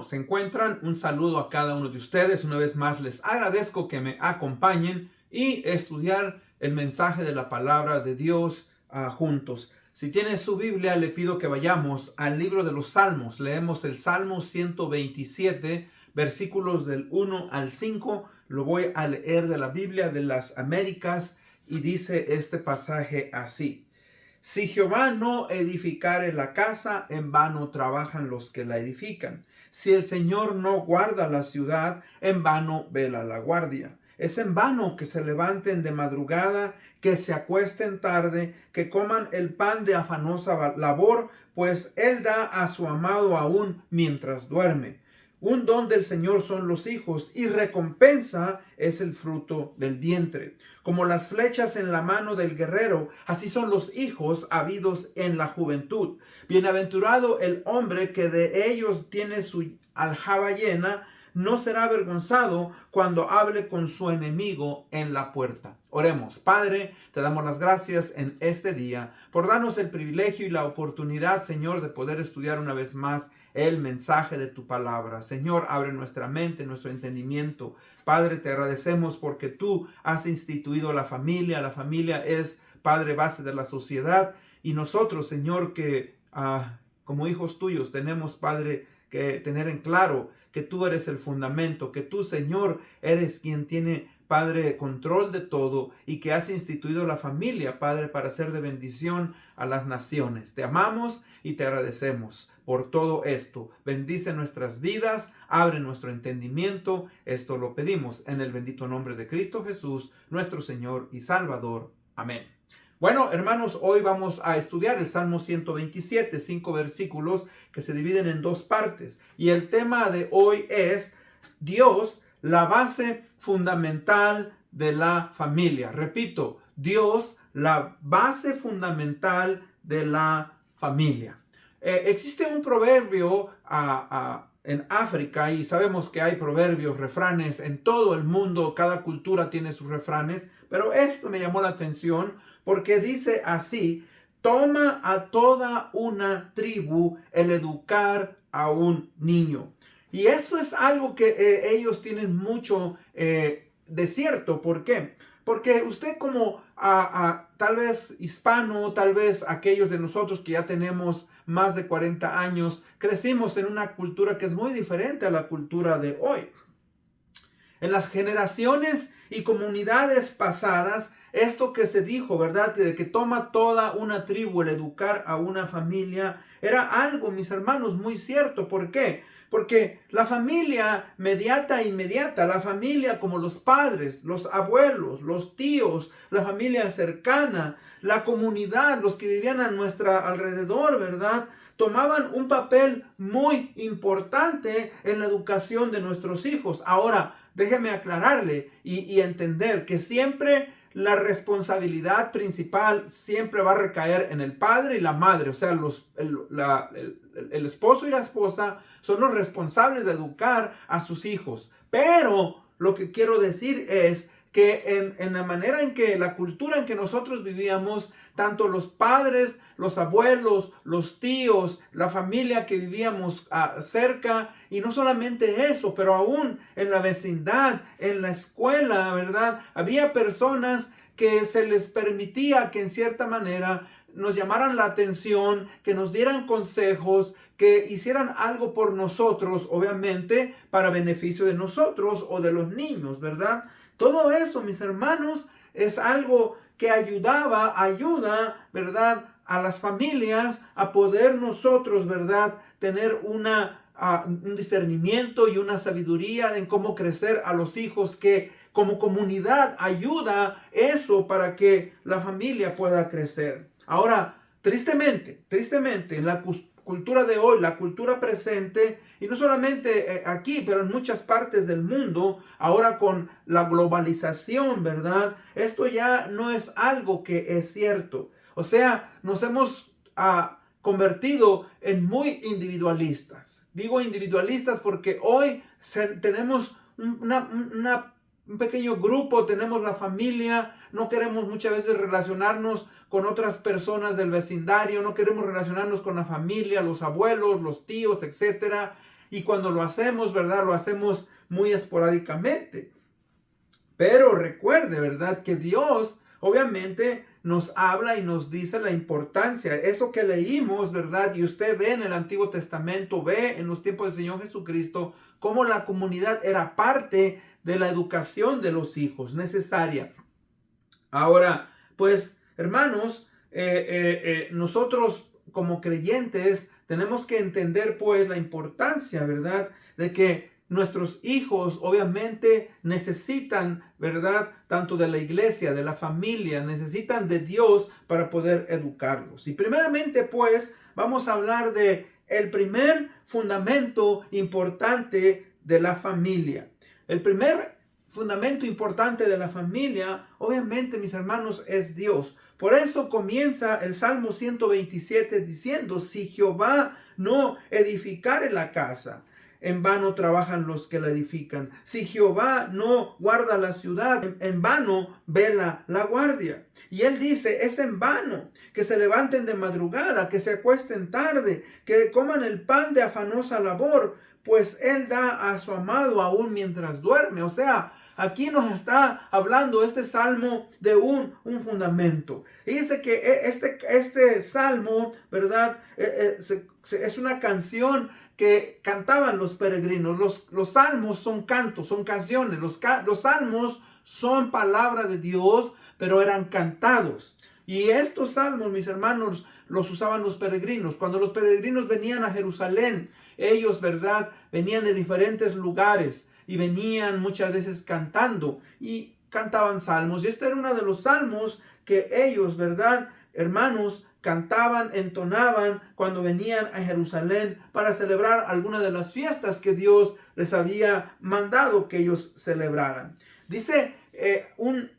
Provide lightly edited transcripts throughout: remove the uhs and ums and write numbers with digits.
se encuentran? Un saludo a cada uno de ustedes. Una vez más les agradezco que me acompañen y estudiar el mensaje de la palabra de Dios juntos. Si tiene su Biblia, le pido que vayamos al libro de los Salmos. Leemos el Salmo 127, versículos del 1 al 5. Lo voy a leer de la Biblia de las Américas y dice este pasaje así. Si Jehová no edificare la casa, en vano trabajan los que la edifican. Si el Señor no guarda la ciudad, en vano vela la guardia. Es en vano que se levanten de madrugada, que se acuesten tarde, que coman el pan de afanosa labor, pues Él da a su amado aún mientras duerme. Un don del Señor son los hijos, y recompensa es el fruto del vientre. Como las flechas en la mano del guerrero, así son los hijos habidos en la juventud. Bienaventurado el hombre que de ellos tiene su aljaba llena, no será avergonzado cuando hable con su enemigo en la puerta. Oremos. Padre, te damos las gracias en este día por darnos el privilegio y la oportunidad, Señor, de poder estudiar una vez más el mensaje de tu palabra. Señor, abre nuestra mente, nuestro entendimiento. Padre, te agradecemos porque tú has instituido la familia. La familia es, Padre, base de la sociedad. Y nosotros, Señor, que como hijos tuyos tenemos, Padre, que tener en claro que tú eres el fundamento, que tú, Señor, eres quien tiene, Padre, control de todo y que has instituido la familia, Padre, para ser de bendición a las naciones. Te amamos y te agradecemos por todo esto. Bendice nuestras vidas, abre nuestro entendimiento. Esto lo pedimos en el bendito nombre de Cristo Jesús, nuestro Señor y Salvador. Amén. Bueno, hermanos, hoy vamos a estudiar el Salmo 127, 5 versículos que se dividen en dos partes. Y el tema de hoy es Dios, la base fundamental de la familia. Repito, Dios, la base fundamental de la familia. Existe un proverbio en África, y sabemos que hay proverbios, refranes en todo el mundo, cada cultura tiene sus refranes, pero esto me llamó la atención porque dice así: toma a toda una tribu el educar a un niño. Y esto es algo que ellos tienen mucho de cierto. ¿Por qué? Porque usted como tal vez hispano, tal vez aquellos de nosotros que ya tenemos más de 40 años, crecimos en una cultura que es muy diferente a la cultura de hoy. En las generaciones y comunidades pasadas, esto que se dijo, ¿verdad? De que toma toda una tribu el educar a una familia, era algo, mis hermanos, muy cierto. ¿Por qué? Porque la familia inmediata, la familia como los padres, los abuelos, los tíos, la familia cercana, la comunidad, los que vivían a nuestro alrededor, ¿verdad?, tomaban un papel muy importante en la educación de nuestros hijos. Ahora, déjeme aclararle y entender que siempre la responsabilidad principal siempre va a recaer en el padre y la madre. O sea, el esposo y la esposa son los responsables de educar a sus hijos. Pero lo que quiero decir es que en la manera en que la cultura en que nosotros vivíamos, tanto los padres, los abuelos, los tíos, la familia que vivíamos cerca, y no solamente eso, pero aún en la vecindad, en la escuela, ¿verdad? Había personas que se les permitía que en cierta manera nos llamaran la atención, que nos dieran consejos, que hicieran algo por nosotros, obviamente para beneficio de nosotros o de los niños, ¿verdad? Todo eso, mis hermanos, es algo que ayuda, ¿verdad?, a las familias a poder nosotros, ¿verdad?, tener un discernimiento y una sabiduría en cómo crecer a los hijos, que como comunidad ayuda eso para que la familia pueda crecer. Ahora, tristemente, en la cultura de hoy, la cultura presente, y no solamente aquí, pero en muchas partes del mundo, ahora con la globalización, ¿verdad?, esto ya no es algo que es cierto. O sea, nos hemos convertido en muy individualistas. Digo individualistas porque hoy tenemos un pequeño grupo, tenemos la familia, no queremos muchas veces relacionarnos con otras personas del vecindario, no queremos relacionarnos con la familia, los abuelos, los tíos, etcétera. y cuando lo hacemos, ¿verdad? Lo hacemos muy esporádicamente. Pero recuerde, ¿verdad? Que Dios obviamente nos habla y nos dice la importancia. Eso que leímos, ¿verdad? Y usted ve en el Antiguo Testamento, ve en los tiempos del Señor Jesucristo, cómo la comunidad era parte de la educación de los hijos, necesaria. Ahora, pues, hermanos, nosotros como creyentes tenemos que entender, pues, la importancia, ¿verdad? De que nuestros hijos obviamente necesitan, ¿verdad? Tanto de la iglesia, de la familia, necesitan de Dios para poder educarlos. Y primeramente, pues, vamos a hablar de el primer fundamento importante de la familia. El primer fundamento importante de la familia, obviamente, mis hermanos, es Dios. Por eso comienza el Salmo 127 diciendo: si Jehová no edificare la casa, en vano trabajan los que la edifican. Si Jehová no guarda la ciudad, en vano vela la guardia. Y él dice, es en vano que se levanten de madrugada, que se acuesten tarde, que coman el pan de afanosa labor, pues él da a su amado aún mientras duerme. O sea, aquí nos está hablando este salmo de un fundamento. Y dice que este salmo, ¿verdad? Es una canción que cantaban los peregrinos. Los salmos son cantos, son canciones. Los salmos son palabra de Dios, pero eran cantados. Y estos salmos, mis hermanos, los usaban los peregrinos. Cuando los peregrinos venían a Jerusalén, ellos, ¿verdad?, venían de diferentes lugares y venían muchas veces cantando y cantaban salmos. Y este era uno de los salmos que ellos, ¿verdad?, hermanos, cantaban, entonaban cuando venían a Jerusalén para celebrar alguna de las fiestas que Dios les había mandado que ellos celebraran. Dice un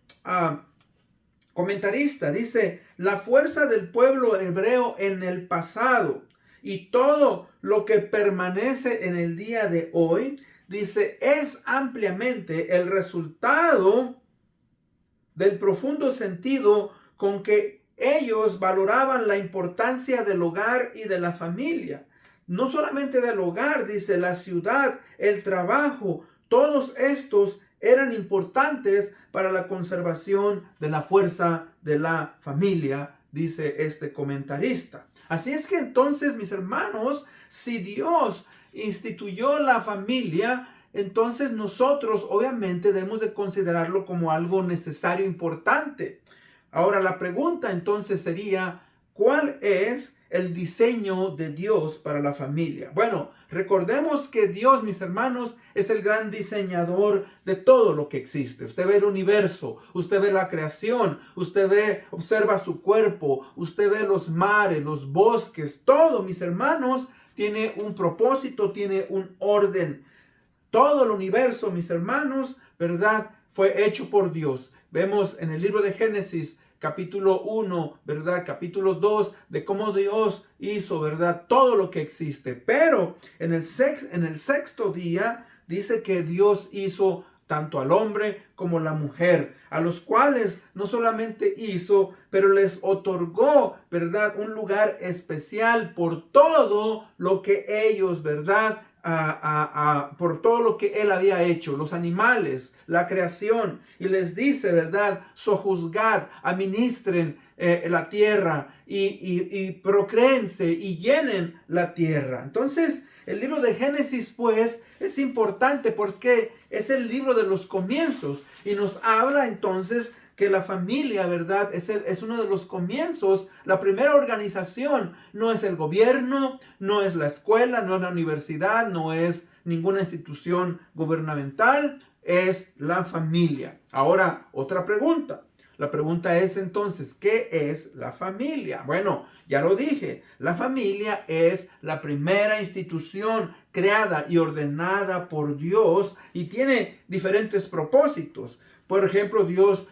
comentarista, dice, la fuerza del pueblo hebreo en el pasado y todo lo que permanece en el día de hoy, dice, es ampliamente el resultado del profundo sentido con que ellos valoraban la importancia del hogar y de la familia. No solamente del hogar, dice, la ciudad, el trabajo, todos estos eran importantes para la conservación de la fuerza de la familia, dice este comentarista. Así es que entonces, mis hermanos, si Dios instituyó la familia, entonces nosotros obviamente debemos de considerarlo como algo necesario, importante. Ahora la pregunta entonces sería, ¿cuál es el diseño de Dios para la familia? Bueno, recordemos que Dios, mis hermanos, es el gran diseñador de todo lo que existe. Usted ve el universo, usted ve la creación, observa su cuerpo, usted ve los mares, los bosques, todo, mis hermanos, tiene un propósito, tiene un orden. Todo el universo, mis hermanos, ¿verdad?, fue hecho por Dios. Vemos en el libro de Génesis, capítulo 1, ¿verdad?, capítulo 2, de cómo Dios hizo, ¿verdad?, todo lo que existe. Pero en el sexto día dice que Dios hizo tanto al hombre como la mujer, a los cuales no solamente hizo, pero les otorgó, ¿verdad?, un lugar especial por todo lo que ellos, ¿verdad?, por todo lo que él había hecho, los animales, la creación, y les dice, ¿verdad?, sojuzgad, administren la tierra y procréense y llenen la tierra. Entonces, el libro de Génesis, pues, es importante porque es el libro de los comienzos y nos habla entonces que la familia, ¿verdad?, es uno de los comienzos. La primera organización no es el gobierno, no es la escuela, no es la universidad, no es ninguna institución gubernamental, es la familia. Ahora, otra pregunta. La pregunta es entonces, ¿qué es la familia? Bueno, ya lo dije, la familia es la primera institución creada y ordenada por Dios y tiene diferentes propósitos. Por ejemplo, Dios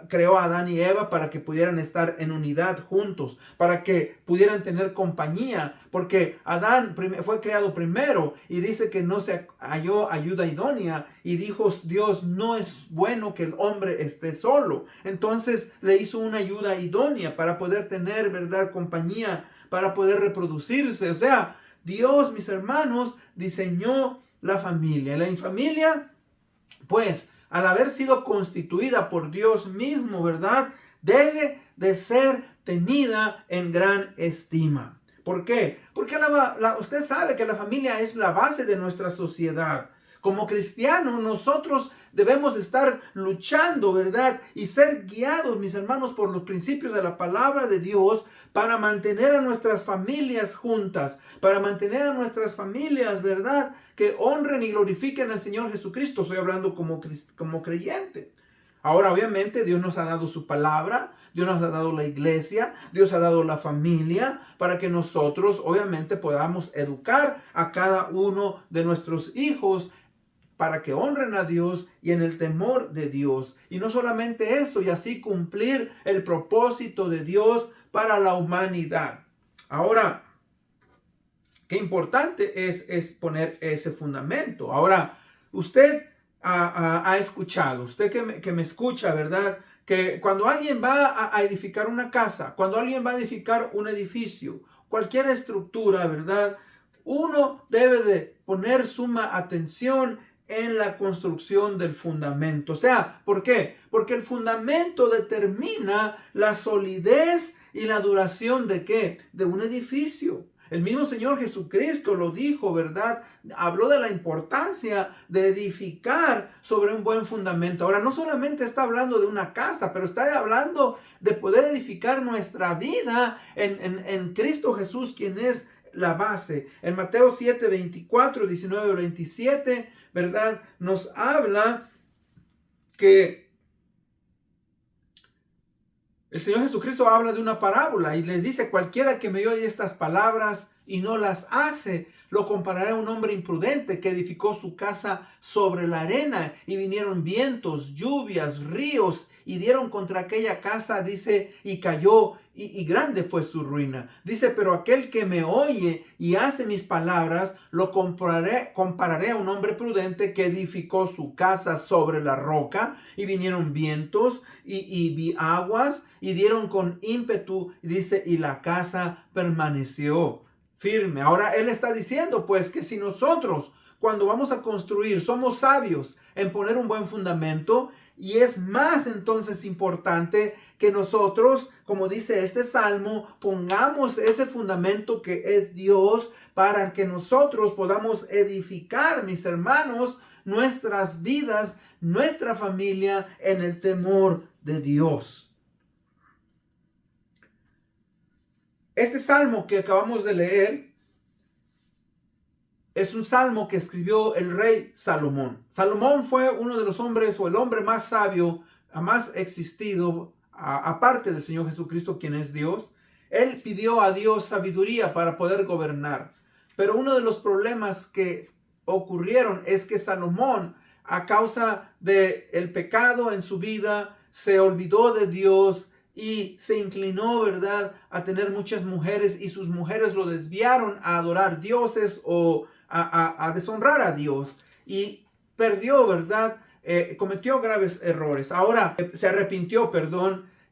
creó a Adán y Eva para que pudieran estar en unidad juntos, para que pudieran tener compañía, porque Adán fue creado primero y dice que no se halló ayuda idónea y dijo Dios, no es bueno que el hombre esté solo. Entonces le hizo una ayuda idónea para poder tener, ¿verdad?, compañía, para poder reproducirse. O sea, Dios, mis hermanos, diseñó la familia. La familia, pues, al haber sido constituida por Dios mismo, ¿verdad?, debe de ser tenida en gran estima. ¿Por qué? Porque usted sabe que la familia es la base de nuestra sociedad. Como cristianos, nosotros debemos estar luchando, ¿verdad?, y ser guiados, mis hermanos, por los principios de la palabra de Dios para mantener a nuestras familias juntas, para mantener a nuestras familias, ¿verdad?, que honren y glorifiquen al Señor Jesucristo. Estoy hablando como creyente. Ahora, obviamente, Dios nos ha dado su palabra, Dios nos ha dado la iglesia, Dios ha dado la familia, para que nosotros, obviamente, podamos educar a cada uno de nuestros hijos para que honren a Dios y en el temor de Dios. Y no solamente eso, y así cumplir el propósito de Dios para la humanidad. Ahora, qué importante es poner ese fundamento. Ahora, usted ha escuchado, usted que me escucha, ¿verdad?, que cuando alguien va a edificar una casa, cuando alguien va a edificar un edificio, cualquier estructura, ¿verdad?, uno debe de poner suma atención en la construcción del fundamento. O sea, ¿por qué? Porque el fundamento determina la solidez y la duración ¿de qué? De un edificio. El mismo Señor Jesucristo lo dijo, ¿verdad? Habló de la importancia de edificar sobre un buen fundamento. Ahora, no solamente está hablando de una casa, pero está hablando de poder edificar nuestra vida en Cristo Jesús, quien es la base. En Mateo 7, 24, 19, 27, ¿verdad?, nos habla que el Señor Jesucristo habla de una parábola y les dice: cualquiera que me oye estas palabras y no las hace, lo compararé a un hombre imprudente que edificó su casa sobre la arena, y vinieron vientos, lluvias, ríos, y dieron contra aquella casa, dice, y cayó, y grande fue su ruina. Dice: pero aquel que me oye y hace mis palabras, lo compararé a un hombre prudente que edificó su casa sobre la roca, y vinieron vientos y aguas, y dieron con ímpetu, dice, y la casa permaneció firme. Ahora él está diciendo, pues, que si nosotros, cuando vamos a construir, somos sabios en poner un buen fundamento, y es más entonces importante que nosotros, como dice este salmo, pongamos ese fundamento que es Dios, para que nosotros podamos edificar, mis hermanos, nuestras vidas, nuestra familia en el temor de Dios. Este salmo que acabamos de leer es un salmo que escribió el rey Salomón. Salomón fue uno de los hombres, o el hombre más sabio, jamás existido, aparte del Señor Jesucristo, quien es Dios. Él pidió a Dios sabiduría para poder gobernar. Pero uno de los problemas que ocurrieron es que Salomón, a causa del pecado en su vida, se olvidó de Dios y se inclinó, ¿verdad?, a tener muchas mujeres, y sus mujeres lo desviaron a adorar dioses o a deshonrar a Dios, y perdió, ¿verdad? Cometió graves errores. Ahora se arrepintió,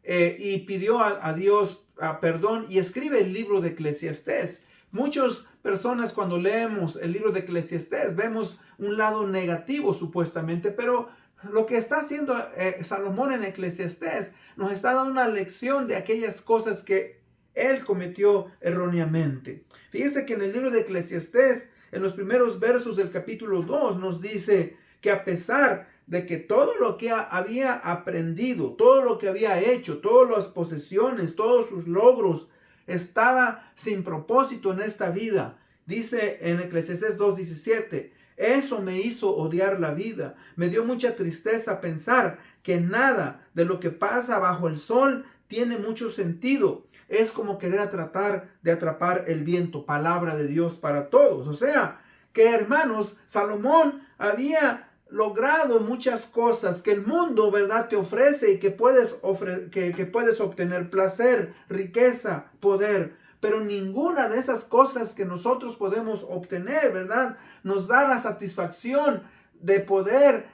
y pidió a Dios perdón, y escribe el libro de Eclesiastés. Muchas personas, cuando leemos el libro de Eclesiastés, vemos un lado negativo supuestamente, pero lo que está haciendo Salomón en Eclesiastés nos está dando una lección de aquellas cosas que él cometió erróneamente. Fíjese que en el libro de Eclesiastés, en los primeros versos del capítulo 2, nos dice que a pesar de que todo lo que había aprendido, todo lo que había hecho, todas las posesiones, todos sus logros, estaba sin propósito en esta vida. Dice en Eclesiastés 2:17, eso me hizo odiar la vida. Me dio mucha tristeza pensar que nada de lo que pasa bajo el sol tiene mucho sentido. Es como querer tratar de atrapar el viento. Palabra de Dios para todos. O sea, que hermanos, Salomón había logrado muchas cosas que el mundo, ¿verdad?, te ofrece, y que puedes obtener placer, riqueza, poder. Pero ninguna de esas cosas que nosotros podemos obtener, ¿verdad?, nos da la satisfacción de poder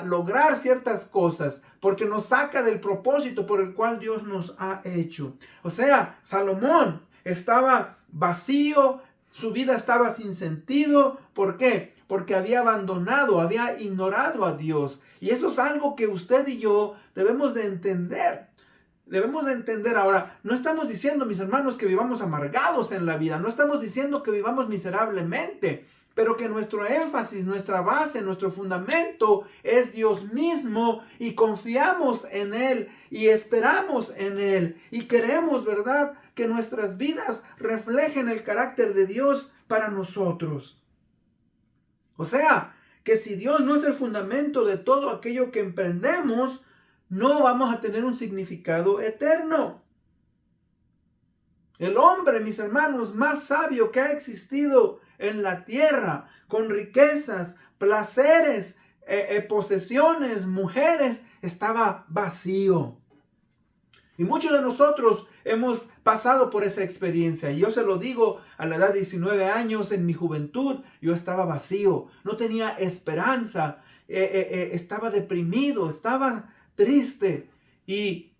lograr ciertas cosas, porque nos saca del propósito por el cual Dios nos ha hecho. O sea, Salomón estaba vacío, Su vida estaba sin sentido. ¿Por qué? Porque había abandonado, había ignorado a Dios. Y eso es algo que usted y yo debemos de entender. Debemos de entender ahora. No estamos diciendo, mis hermanos, que vivamos amargados en la vida. No estamos diciendo que vivamos miserablemente. Pero que nuestro énfasis, nuestra base, nuestro fundamento es Dios mismo, y confiamos en Él y esperamos en Él y queremos, ¿verdad?, que nuestras vidas reflejen el carácter de Dios para nosotros. O sea, que si Dios no es el fundamento de todo aquello que emprendemos, no vamos a tener un significado eterno. El hombre, mis hermanos, más sabio que ha existido en la tierra, con riquezas, placeres, posesiones, mujeres, estaba vacío. Y muchos de nosotros hemos pasado por esa experiencia. Y yo se lo digo, a la edad de 19 años, en mi juventud, yo estaba vacío, no tenía esperanza, estaba deprimido, estaba triste. Y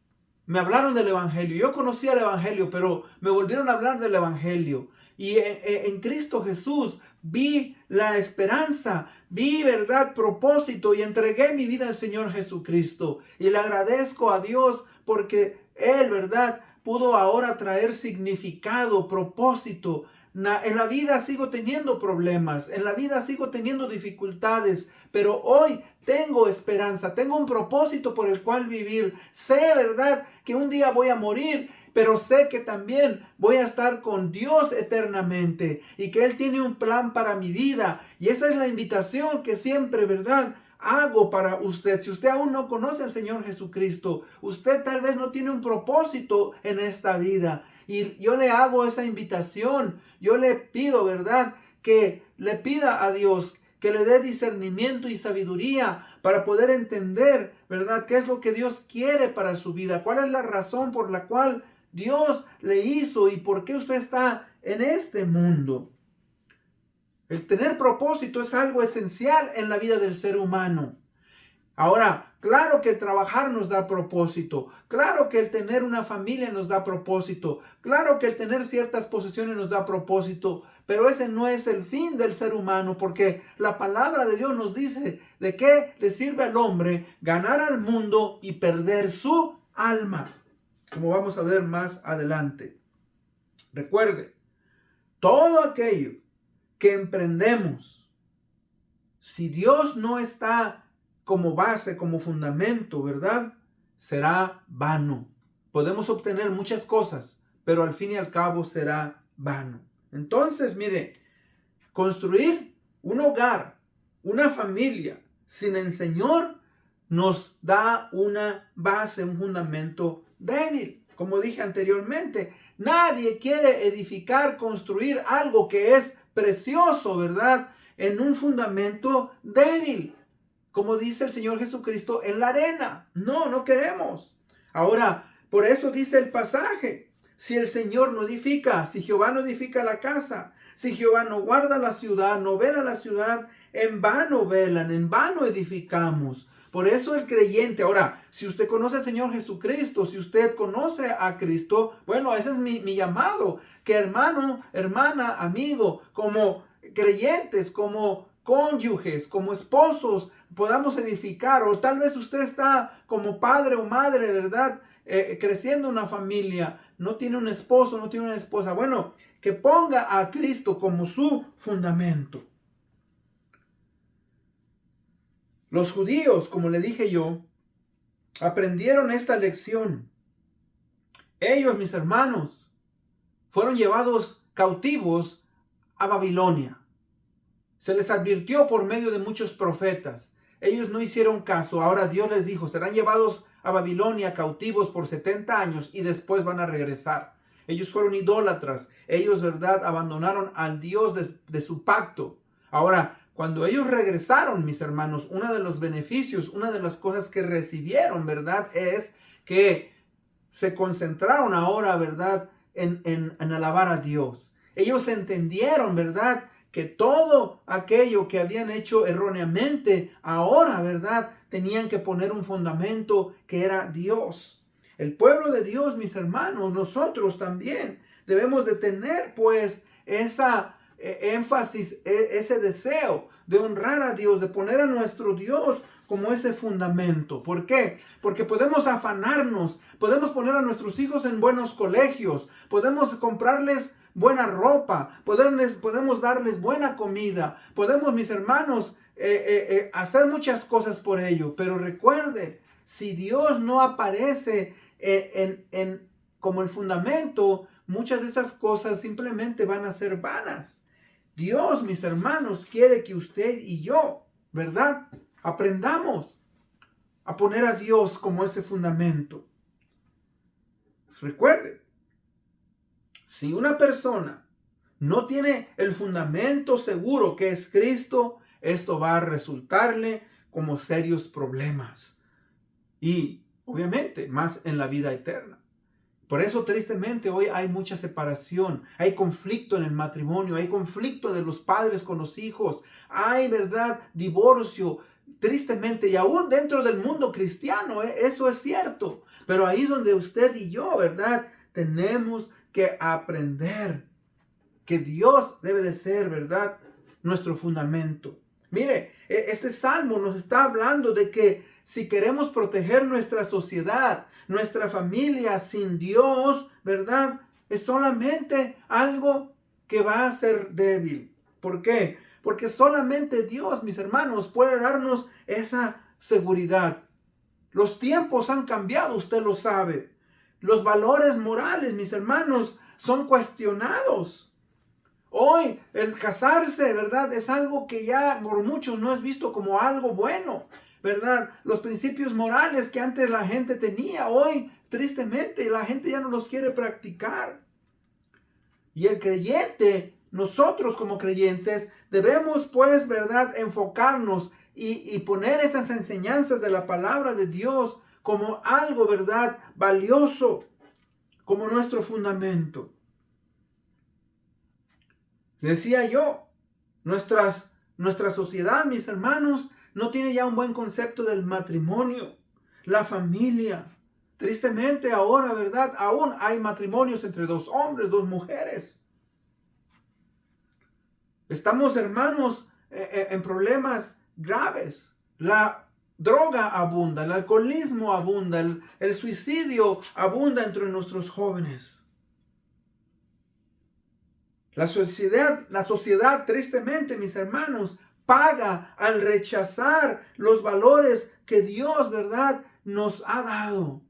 me hablaron del Evangelio. Yo conocía el Evangelio, pero me volvieron a hablar del Evangelio. Y en Cristo Jesús vi la esperanza, vi verdad, propósito, y entregué mi vida al Señor Jesucristo. Y le agradezco a Dios porque Él, verdad, pudo ahora traer significado, propósito. En la vida sigo teniendo problemas, en la vida sigo teniendo dificultades, pero hoy tengo esperanza, tengo un propósito por el cual vivir. Sé, verdad, que un día voy a morir, pero sé que también voy a estar con Dios eternamente y que Él tiene un plan para mi vida. Y esa es la invitación que siempre, verdad, hago para usted. Si usted aún no conoce al Señor Jesucristo, usted tal vez no tiene un propósito en esta vida. Y yo le hago esa invitación. Yo le pido, ¿verdad?, que le pida a Dios que le dé discernimiento y sabiduría para poder entender, ¿verdad?, qué es lo que Dios quiere para su vida. ¿Cuál es la razón por la cual Dios le hizo y por qué usted está en este mundo? El tener propósito es algo esencial en la vida del ser humano. Ahora, claro que el trabajar nos da propósito, claro que el tener una familia nos da propósito, claro que el tener ciertas posesiones nos da propósito, pero ese no es el fin del ser humano, porque la palabra de Dios nos dice de qué le sirve al hombre ganar al mundo y perder su alma, como vamos a ver más adelante. Recuerde, todo aquello que emprendemos, si Dios no está como base, como fundamento, ¿verdad?, será vano. Podemos obtener muchas cosas, pero al fin y al cabo será vano. Entonces, mire, construir un hogar, una familia sin el Señor nos da una base, un fundamento débil. Como dije anteriormente, nadie quiere edificar, construir algo que es precioso, ¿verdad?, en un fundamento débil. Como dice el Señor Jesucristo, en la arena. No queremos. Ahora, por eso dice el pasaje, si el Señor no edifica, si Jehová no edifica la casa, si Jehová no guarda la ciudad, no vela la ciudad, en vano velan, en vano edificamos. Por eso el creyente, ahora, si usted conoce al Señor Jesucristo, si usted conoce a Cristo, bueno, ese es mi llamado, que hermano, hermana, amigo, como creyentes, como cónyuges, como esposos, podamos edificar. O tal vez usted está como padre o madre, ¿verdad?, creciendo una familia, no tiene un esposo, no tiene una esposa. Bueno, que ponga a Cristo como su fundamento. Los judíos, como le dije yo, aprendieron esta lección. Ellos, mis hermanos, fueron llevados cautivos a Babilonia. Se les advirtió por medio de muchos profetas. Ellos no hicieron caso. Ahora Dios les dijo, serán llevados a Babilonia cautivos por 70 años y después van a regresar. Ellos fueron idólatras. Ellos, ¿verdad?, abandonaron al Dios de su pacto. Ahora, cuando ellos regresaron, mis hermanos, uno de los beneficios, una de las cosas que recibieron, ¿verdad?, es que se concentraron ahora, ¿verdad?, en alabar a Dios. Ellos entendieron, ¿verdad?, que todo aquello que habían hecho erróneamente, ahora, ¿verdad?, tenían que poner un fundamento que era Dios. El pueblo de Dios, mis hermanos, nosotros también debemos de tener, pues, esa énfasis, ese deseo de honrar a Dios, de poner a nuestro Dios como ese fundamento. ¿Por qué? Porque podemos afanarnos, podemos poner a nuestros hijos en buenos colegios, podemos comprarles buena ropa, podemos darles buena comida, podemos, mis hermanos, hacer muchas cosas por ello. Pero recuerde, si Dios no aparece como el fundamento, muchas de esas cosas simplemente van a ser vanas. Dios, mis hermanos, quiere que usted y yo, ¿verdad?, aprendamos a poner a Dios como ese fundamento. Recuerde, si una persona no tiene el fundamento seguro que es Cristo, esto va a resultarle como serios problemas. Y obviamente más en la vida eterna. Por eso, tristemente, hoy hay mucha separación, hay conflicto en el matrimonio, hay conflicto de los padres con los hijos, hay, ¿verdad?, divorcio, tristemente, y aún dentro del mundo cristiano, eso es cierto. Pero ahí es donde usted y yo, ¿verdad?, tenemos que aprender que Dios debe de ser, ¿verdad?, nuestro fundamento. Mire, este salmo nos está hablando de que si queremos proteger nuestra sociedad, nuestra familia sin Dios, ¿verdad?, es solamente algo que va a ser débil. ¿Por qué? Porque solamente Dios, mis hermanos, puede darnos esa seguridad. Los tiempos han cambiado, usted lo sabe. Los valores morales, mis hermanos, son cuestionados. Hoy el casarse, ¿verdad?, es algo que ya por muchos no es visto como algo bueno, ¿verdad? Los principios morales que antes la gente tenía, hoy tristemente la gente ya no los quiere practicar. Y el creyente, nosotros como creyentes, debemos pues, ¿verdad?, enfocarnos y poner esas enseñanzas de la palabra de Dios como algo, ¿verdad?, valioso, como nuestro fundamento. Decía yo, nuestra sociedad, mis hermanos, no tiene ya un buen concepto del matrimonio, la familia. Tristemente ahora, ¿verdad?, aún hay matrimonios entre dos hombres, dos mujeres. Estamos, hermanos, en problemas graves. La droga abunda, el alcoholismo abunda, el suicidio abunda entre nuestros jóvenes. La sociedad, tristemente, mis hermanos, paga al rechazar los valores que Dios, ¿verdad?, nos ha dado.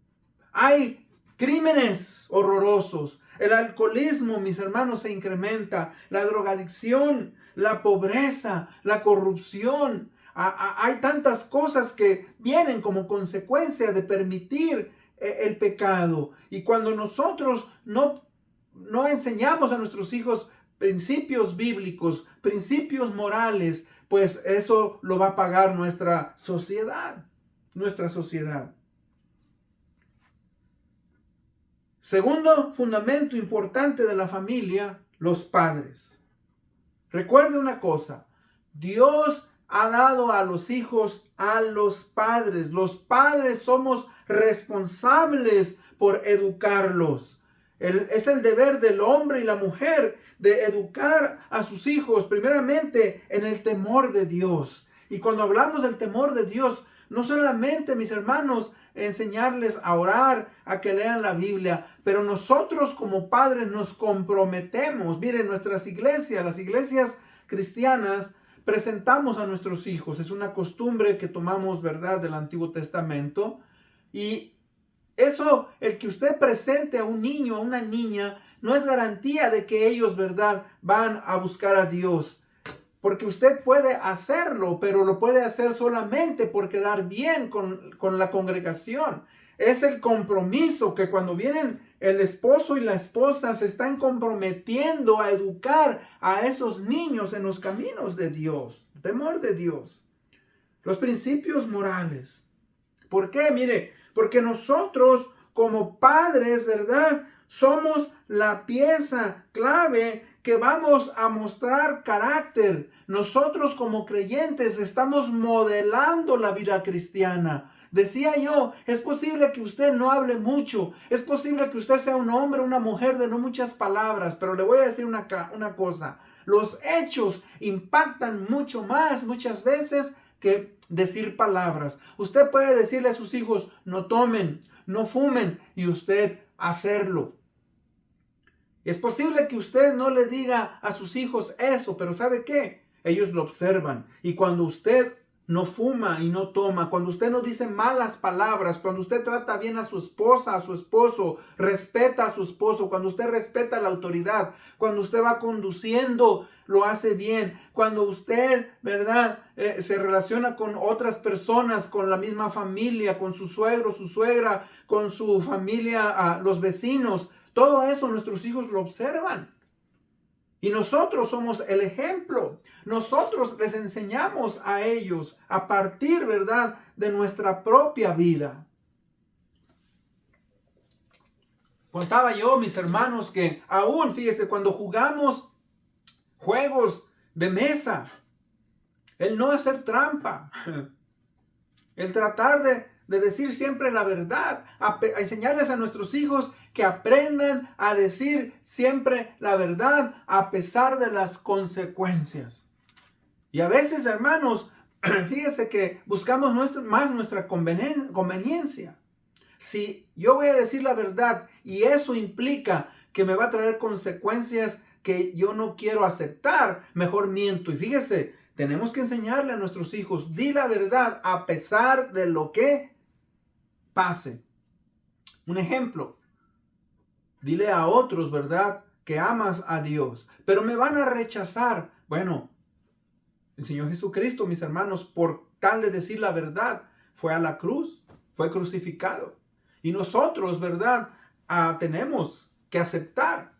Hay crímenes horrorosos. El alcoholismo, mis hermanos, se incrementa. La drogadicción, la pobreza, la corrupción. Hay tantas cosas que vienen como consecuencia de permitir el pecado. Y cuando nosotros no enseñamos a nuestros hijos principios bíblicos, principios morales, pues eso lo va a pagar nuestra sociedad. Segundo fundamento importante de la familia, los padres. Recuerde una cosa, Dios ha dado a los hijos a los padres. Los padres somos responsables por educarlos. Es el deber del hombre y la mujer de educar a sus hijos primeramente en el temor de Dios. Y cuando hablamos del temor de Dios, no solamente, mis hermanos, enseñarles a orar, a que lean la Biblia, pero nosotros como padres nos comprometemos. Miren, nuestras iglesias, las iglesias cristianas, presentamos a nuestros hijos. Es una costumbre que tomamos, ¿verdad?, del Antiguo Testamento. Y eso, el que usted presente a un niño, a una niña, no es garantía de que ellos, ¿verdad?, van a buscar a Dios. Porque usted puede hacerlo, pero lo puede hacer solamente por quedar bien con la congregación. Es el compromiso que cuando vienen el esposo y la esposa se están comprometiendo a educar a esos niños en los caminos de Dios, temor de Dios, los principios morales. ¿Por qué? Mire, porque nosotros como padres, ¿verdad?, somos la pieza clave que vamos a mostrar carácter. Nosotros como creyentes estamos modelando la vida cristiana. Decía yo, es posible que usted no hable mucho, es posible que usted sea un hombre, una mujer de no muchas palabras, pero le voy a decir una cosa, los hechos impactan mucho más muchas veces que decir palabras. Usted puede decirle a sus hijos, no tomen, no fumen, y usted hacerlo. Es posible que usted no le diga a sus hijos eso, pero ¿sabe qué? Ellos lo observan. Y cuando usted no fuma y no toma, cuando usted no dice malas palabras, cuando usted trata bien a su esposa, a su esposo, respeta a su esposo, cuando usted respeta la autoridad, cuando usted va conduciendo, lo hace bien, cuando usted, ¿verdad? Se relaciona con otras personas, con la misma familia, con su suegro, su suegra, con su familia, los vecinos, todo eso nuestros hijos lo observan. Y nosotros somos el ejemplo. Nosotros les enseñamos a ellos a partir, ¿verdad?, de nuestra propia vida. Contaba yo, mis hermanos, que aún, fíjese, cuando jugamos juegos de mesa, el no hacer trampa, el tratar de decir siempre la verdad, a enseñarles a nuestros hijos que aprendan a decir siempre la verdad a pesar de las consecuencias. Y a veces, hermanos, fíjese que buscamos más nuestra conveniencia. Si yo voy a decir la verdad y eso implica que me va a traer consecuencias que yo no quiero aceptar, mejor miento. Y fíjese, tenemos que enseñarle a nuestros hijos, di la verdad a pesar de lo que pase. Un ejemplo, dile a otros, ¿verdad?, que amas a Dios, pero me van a rechazar. Bueno, el Señor Jesucristo, mis hermanos, por tal de decir la verdad, fue a la cruz, fue crucificado. Y nosotros, ¿verdad?, tenemos que aceptar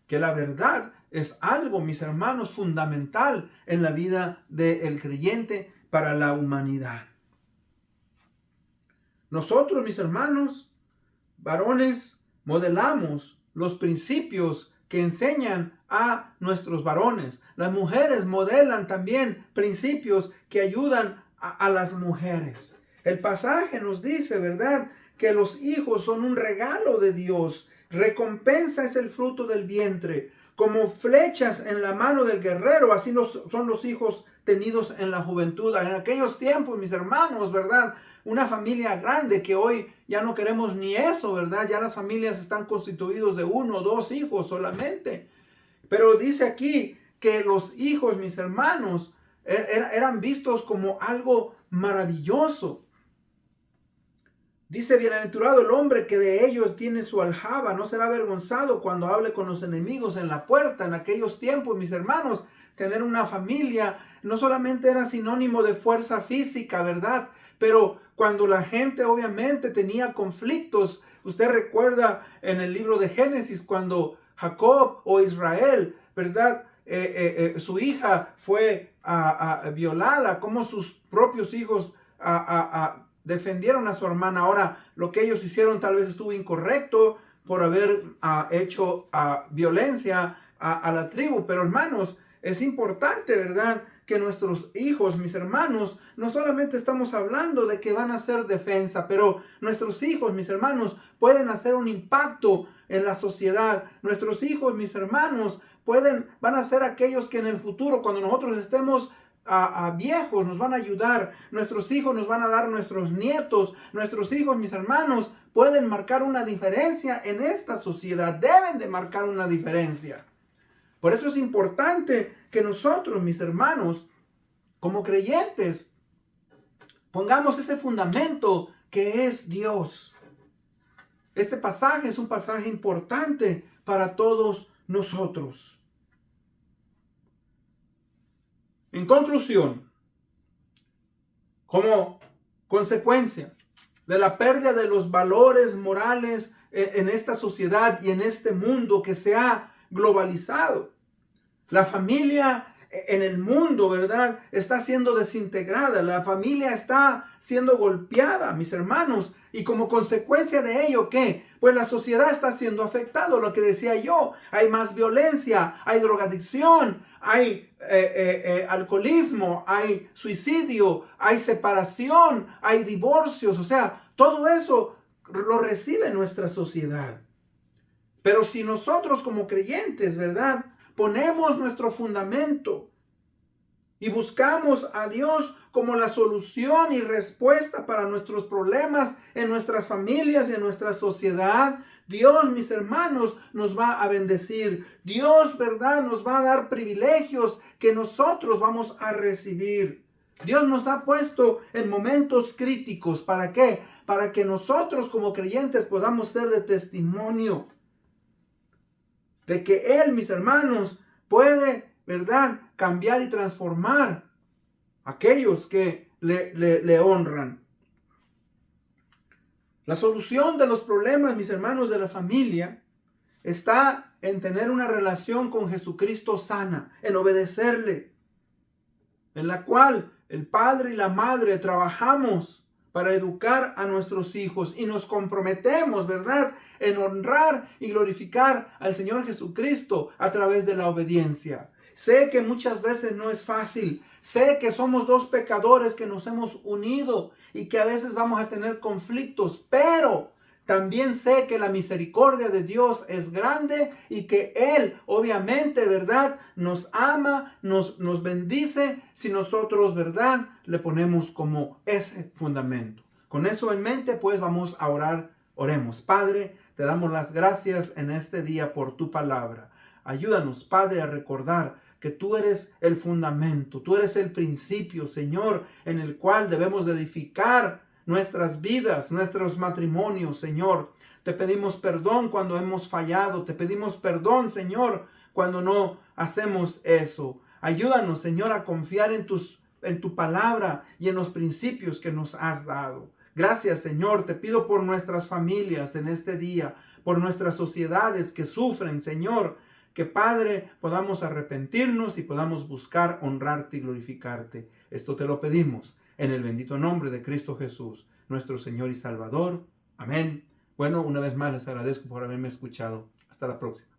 que la verdad es algo, mis hermanos, fundamental en la vida del creyente para la humanidad. Nosotros, mis hermanos, varones, modelamos los principios que enseñan a nuestros varones. Las mujeres modelan también principios que ayudan a las mujeres. El pasaje nos dice, ¿verdad?, que los hijos son un regalo de Dios. Recompensa es el fruto del vientre. Como flechas en la mano del guerrero, así son los hijos tenidos en la juventud. En aquellos tiempos, mis hermanos, ¿verdad?, una familia grande, que hoy ya no queremos ni eso, ¿verdad? Ya las familias están constituidas de 1 o 2 hijos solamente. Pero dice aquí que los hijos, mis hermanos, eran vistos como algo maravilloso. Dice, bienaventurado el hombre que de ellos tiene su aljaba, no será avergonzado cuando hable con los enemigos en la puerta. En aquellos tiempos, mis hermanos, tener una familia no solamente era sinónimo de fuerza física, ¿verdad? Pero cuando la gente obviamente tenía conflictos, usted recuerda en el libro de Génesis cuando Jacob o Israel, ¿verdad?, su hija fue violada, como sus propios hijos defendieron a su hermana. Ahora, lo que ellos hicieron tal vez estuvo incorrecto por haber hecho violencia a la tribu. Pero hermanos, es importante, ¿verdad?, que nuestros hijos, mis hermanos, no solamente estamos hablando de que van a hacer defensa, pero nuestros hijos, mis hermanos, pueden hacer un impacto en la sociedad. Nuestros hijos, mis hermanos, van a ser aquellos que en el futuro, cuando nosotros estemos viejos, nos van a ayudar. Nuestros hijos nos van a dar nuestros nietos. Nuestros hijos, mis hermanos, pueden marcar una diferencia en esta sociedad. Deben de marcar una diferencia. Por eso es importante que nosotros, mis hermanos, como creyentes, pongamos ese fundamento que es Dios. Este pasaje es un pasaje importante para todos nosotros. En conclusión, como consecuencia de la pérdida de los valores morales en esta sociedad y en este mundo que se ha globalizado, la familia en el mundo, ¿verdad? Está siendo desintegrada, la familia está siendo golpeada, mis hermanos, y como consecuencia de ello, ¿qué? Pues la sociedad está siendo afectada, lo que decía yo, hay más violencia, hay drogadicción, hay alcoholismo, hay suicidio, hay separación, hay divorcios, o sea, todo eso lo recibe nuestra sociedad. Pero si nosotros como creyentes, ¿verdad?, ponemos nuestro fundamento y buscamos a Dios como la solución y respuesta para nuestros problemas en nuestras familias y en nuestra sociedad, Dios, mis hermanos, nos va a bendecir. Dios, ¿verdad?, nos va a dar privilegios que nosotros vamos a recibir. Dios nos ha puesto en momentos críticos. ¿Para qué? Para que nosotros como creyentes podamos ser de testimonio de que Él, mis hermanos, puede, ¿verdad?, cambiar y transformar a aquellos que le honran. La solución de los problemas, mis hermanos, de la familia está en tener una relación con Jesucristo sana, en obedecerle, en la cual el padre y la madre trabajamos para educar a nuestros hijos y nos comprometemos, ¿verdad?, en honrar y glorificar al Señor Jesucristo a través de la obediencia. Sé que muchas veces no es fácil. Sé que somos dos pecadores que nos hemos unido y que a veces vamos a tener conflictos, pero también sé que la misericordia de Dios es grande y que Él, obviamente, ¿verdad?, nos ama, nos bendice si nosotros, ¿verdad?, le ponemos como ese fundamento. Con eso en mente, pues vamos a orar. Oremos. Padre, te damos las gracias en este día por tu palabra. Ayúdanos, Padre, a recordar que tú eres el fundamento, tú eres el principio, Señor, en el cual debemos de edificar nuestras vidas, nuestros matrimonios, Señor. Te pedimos perdón cuando hemos fallado. Te pedimos perdón, Señor, cuando no hacemos eso. Ayúdanos, Señor, a confiar en tu palabra y en los principios que nos has dado. Gracias, Señor. Te pido por nuestras familias en este día, por nuestras sociedades que sufren, Señor, que, Padre, podamos arrepentirnos y podamos buscar honrarte y glorificarte. Esto te lo pedimos en el bendito nombre de Cristo Jesús, nuestro Señor y Salvador. Amén. Bueno, una vez más les agradezco por haberme escuchado. Hasta la próxima.